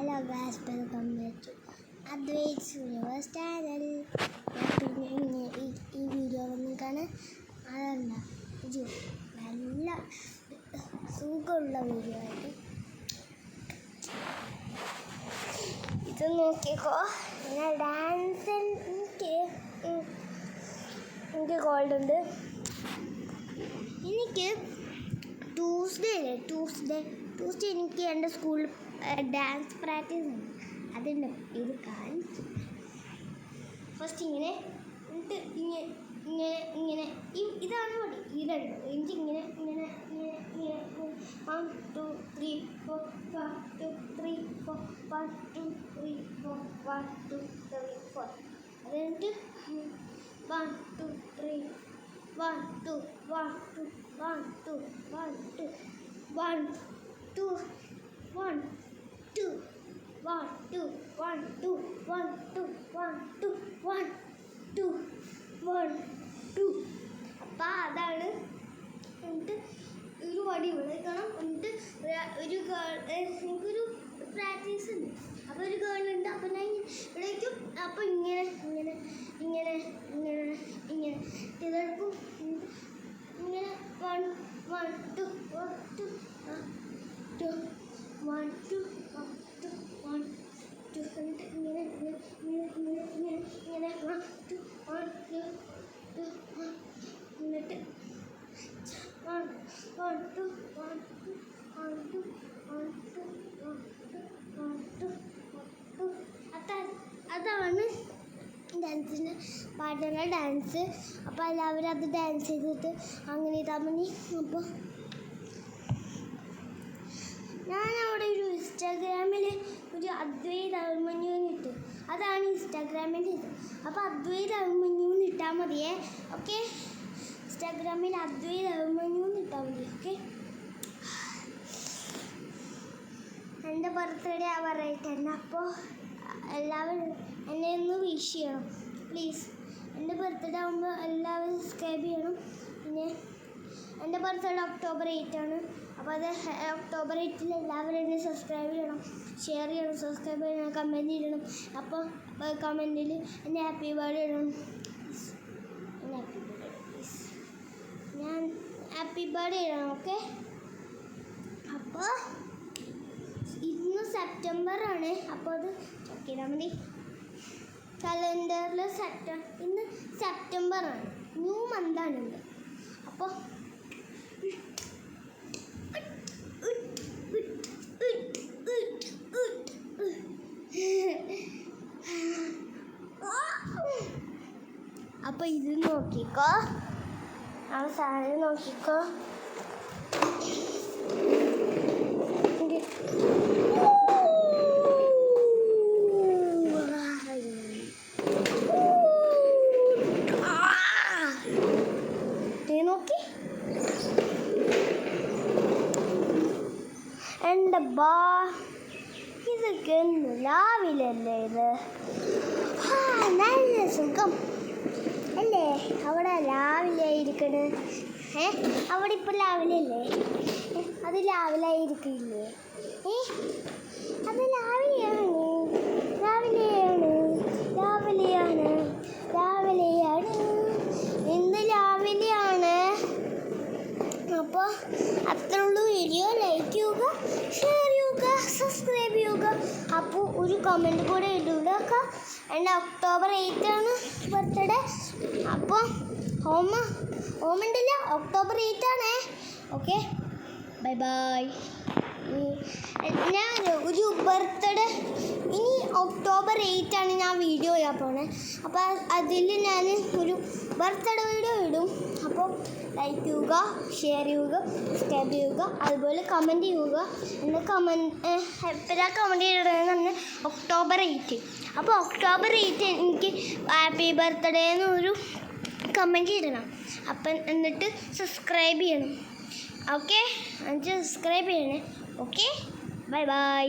Hello guys, welcome back to Advait's universe channel. പിന്നെ ഈ video നിങ്ങൾക്കാണ് അതല്ല ഒരു നല്ല സുഖമുള്ള വീഡിയോ ആയിട്ട് ഇത് നോക്കിക്കോ. ഞാൻ ഡാൻസ് എനിക്ക് ഗോൾഡ് ഉണ്ട്. എനിക്ക് ട്യൂസ്ഡേ എനിക്ക് എൻ്റെ സ്കൂളിൽ ഡാൻസ് പ്രാക്ടീസ് ഉണ്ട്. അതുണ്ട്. ഇത് കാണിച്ചു ഫസ്റ്റ് ഇങ്ങനെ എന്നിട്ട് ഇങ്ങനെ ഇതാണ് മതി. ഇതുണ്ട് എനിക്ക് ഇങ്ങനെ 1 2 3 4 1 2 3 4 1 2 3 4 1 2 3 4 അത് കഴിഞ്ഞിട്ട് 1 2 3 1 2 1 2 1 2 1 2 1 2 1 2 1 2 1 2 1 2 1 2 1 2 1 2 അപ്പം അതാണ്. എന്നിട്ട് ഒരു വടി വിളിക്കണം. എന്നിട്ട് എനിക്കൊരു പ്രാക്ടീസ് ഉണ്ട്. അപ്പോൾ ഒരു ഗേളുണ്ട്. അപ്പം ഞാൻ വിളിക്കും. അപ്പോൾ ഇങ്ങനെ ഇതെടുക്കും. ഇങ്ങനെ 1 2 1 2 2 1 2 1 2 1 2 എന്നിട്ട് ഇങ്ങനെ 1 2 1 2 എന്നിട്ട് 1 2 1 2 1 2 1 2 1 2 അതാണ് ഡാൻസിൻ്റെ പാട്ടുള്ള ഡാൻസ്. അപ്പോൾ എല്ലാവരും അത് ഡാൻസ് ചെയ്തിട്ട് അങ്ങനെ ഇതാൽ മതി. അപ്പോൾ ഞാനവിടെ ഒരു ഇൻസ്റ്റാഗ്രാമിൽ ഒരു അദ്വൈത് അഭിമന്യുവിന് ഇട്ടു. അതാണ് ഇൻസ്റ്റാഗ്രാമിൻ്റെ ഇത്. അപ്പോൾ അദ്വൈത് അഭിമന്യുവിന് ഇട്ടാൽ മതിയേ. ഓക്കെ, ഇൻസ്റ്റാഗ്രാമിൽ അദ്വൈത് അഭിമന്യുവിന് ഇട്ടാൽ മതി. ഓക്കെ, എൻ്റെ ബർത്ത്ഡേ ആവാറായിട്ടുണ്ട്. അപ്പോൾ എല്ലാവരും എന്നെ ഒന്ന് വിഷ് ചെയ്യണം പ്ലീസ്. എൻ്റെ ബർത്ത്ഡേ ആകുമ്പോൾ എല്ലാവരും സബ്സ്ക്രൈബ് ചെയ്യണം. പിന്നെ എൻ്റെ ബർത്ത്ഡേ October 8 ആണ്. അപ്പോൾ അത് October 8 എല്ലാവരും എന്നെ സബ്സ്ക്രൈബ് ചെയ്യണം, ഷെയർ ചെയ്യണം, സബ്സ്ക്രൈബ് ചെയ്യണം, കമൻറ്റ് ചെയ്യണം. അപ്പോൾ കമൻറ്റിൽ എന്നെ ഹാപ്പി ബർത്ത്ഡേ ഇടണം. ഞാൻ ഹാപ്പി ബർത്ത്ഡേ ഇടണം. ഓക്കെ, അപ്പോൾ ഇന്ന് സെപ്റ്റംബർ ആണ്. അപ്പോൾ അത് ചെക്ക് ചെയ്താൽ മതി. കലണ്ടറിൽ ഇന്ന് സെപ്റ്റംബർ ആണ്. ന്യൂ മന്താണ് ഇത്. അപ്പോൾ അപ്പോൾ ഇത് നോക്കിക്കോ, അവസാനം നോക്കിക്കോ. നോക്കി എൻ്റെ ഇതൊക്കെ രാവിലല്ലേ ഇത്? നല്ല സുഖം അല്ലേ? അവിടെ രാവിലെ ഇരിക്കണ്. അവിടെ ഇപ്പം രാവിലെ അല്ലേ? അത് രാവിലെ ഇരിക്കില്ലേ? അത് രാവിലെയാണ്. ഇന്ന് രാവിലെയാണ്. അപ്പോൾ അത്രേ ഉള്ളൂ. വീഡിയോ ലൈക്ക് ചെയ്യുക, ഷെയർ ചെയ്യുക, സബ്സ്ക്രൈബ് ചെയ്യുക. അപ്പോൾ ഒരു കമൻറ്റ് കൂടെ ഇടുക. എൻ്റെ October 8 ആണ് ബർത്ത്ഡേ. അപ്പോൾ ഓമുണ്ടല്ല, October 8 ആണേ. Okay, bye bye. ഞാൻ ഒരു ബർത്ത്ഡേ ഇനി October 8 ആണ് ഞാൻ വീഡിയോ ചെയ്യാൻ പോണേ. അപ്പോൾ അതിൽ ഞാൻ ഒരു ബർത്ത്ഡേ വീഡിയോ ഇടും. അപ്പോൾ ലൈക്ക് ചെയ്യുക, ഷെയർ ചെയ്യുക, സബ്സ്ക്രൈബ് ചെയ്യുക, അതുപോലെ കമൻറ്റ് ചെയ്യുക. എൻ്റെ എപ്പോഴാണ് കമൻറ്റ് ചെയ്യണമെന്ന് പറഞ്ഞാൽ October 8. അപ്പോൾ October 8 എനിക്ക് ഹാപ്പി ബർത്ത്ഡേ എന്നൊരു കമൻറ്റ് ചെയ്യണം. അപ്പം എന്നിട്ട് സബ്സ്ക്രൈബ് ചെയ്യണം. ഓക്കെ, സബ്സ്ക്രൈബ് ചെയ്യണേ. Okay, bye bye.